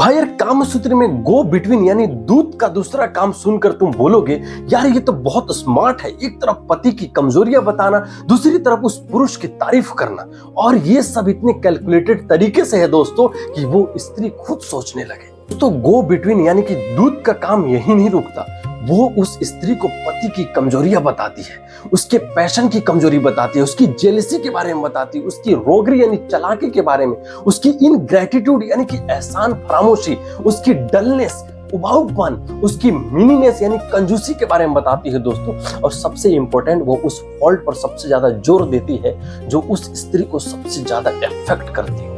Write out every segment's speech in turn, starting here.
भाई यार, कामसूत्र में गो बिटवीन यानी दूध का दूसरा काम सुनकर तुम बोलोगे यार ये तो बहुत स्मार्ट है। एक तरफ पति की कमजोरियां बताना, दूसरी तरफ उस पुरुष की तारीफ करना, और ये सब इतने कैलकुलेटेड तरीके से है दोस्तों कि वो स्त्री खुद सोचने लगे। तो गो बिटवीन यानी कि दूध का काम यही नहीं रुकता, वो उस स्त्री को पति की कमजोरियां बताती है, उसके पैशन की कमजोरी बताती है, उसकी जेलसी के बारे में बताती है, उसकी रोगरी यानी चालाकी के बारे में, उसकी इनग्रेटिट्यूड यानी कि एहसान फरामोशी, उसकी डलनेस उबाऊपन, उसकी मीनीनेस यानी कंजूसी के बारे में बताती है दोस्तों। और सबसे इंपॉर्टेंट, वो उस फॉल्ट पर सबसे ज्यादा जोर देती है जो उस स्त्री को सबसे ज्यादा इफेक्ट करती हो।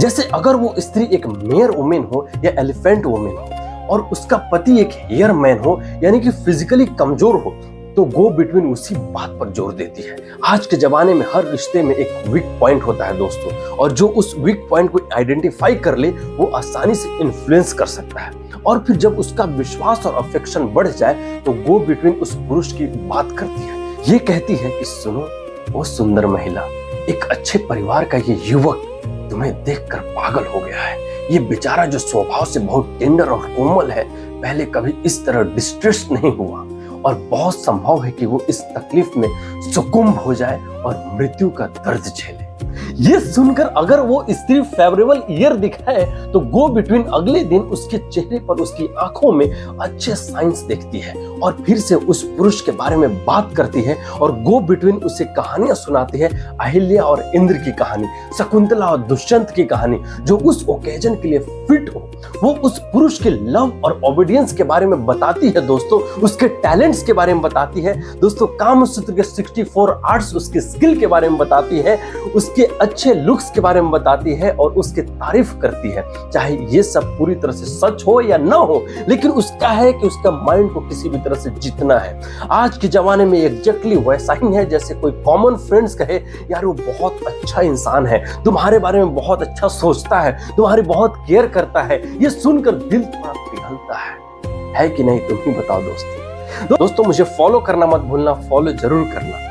जैसे अगर वो स्त्री एक मेयर वुमेन हो या एलिफेंट वुमेन हो और उसका पति एक हेयर मैन हो यानी कि फिजिकली कमजोर हो, तो गो बिटवीन उसी बात पर जोर देती है। आज के जमाने में हर रिश्ते में एक वीक पॉइंट होता है दोस्तों, और जो उस वीक पॉइंट को आइडेंटिफाई कर ले वो आसानी से इन्फ्लुएंस कर सकता है। और फिर जब उसका विश्वास और अफेक्शन बढ़ जाए तो गो बिटवीन उस पुरुष की बात करती है। ये कहती है कि सुनो, वो सुंदर महिला, एक अच्छे परिवार का ये युवक तुम्हें देखकर पागल हो गया है। ये बेचारा जो स्वभाव से बहुत टेंडर और कोमल है, पहले कभी इस तरह डिस्ट्रेस नहीं हुआ, और बहुत संभव है कि वो इस तकलीफ में सुकुम्ब हो जाए और मृत्यु का दर्द झेले। ये सुनकर अगर वो स्त्री फेवरेबल ईयर दिखाए तो गो बिटवीन अगले दिन उसके चेहरे पर, उसकी आंखों में अच्छे साइंस देखती है और फिर से उस पुरुष के बारे में बात करती है। और गो बिटवीन उसे कहानियां सुनाती है, अहिल्या और इंद्र की कहानी, शकुंतला और दुष्यंत की कहानी, जो उस ओकेजन के लिए फिट हो। वो उस पुरुष के लव और ओबीडियंस के बारे में बताती है दोस्तों, उसके टैलेंट्स के बारे में बताती है दोस्तों, कामसूत्र के 64 आर्ट्स, उसके स्किल के बारे में बताती है, उसके अच्छे लुक्स के बारे में बताती है और उसके तारीफ करती है। चाहे ये सब पूरी तरह से सच हो या ना हो, लेकिन उसका है कि उसका माइंड को किसी भी तरह से जीतना है। आज के जमाने में एग्जैक्टली वैसा ही है जैसे कोई कॉमन फ्रेंड्स कहे यार वो बहुत अच्छा इंसान है, तुम्हारे बारे में बहुत अच्छा सोचता है, तुम्हारी बहुत केयर करता है। ये सुनकर दिल थोड़ा पिघलता है कि नहीं? तुम ही बताओ दोस्तों। मुझे फॉलो करना मत भूलना, फॉलो जरूर करना।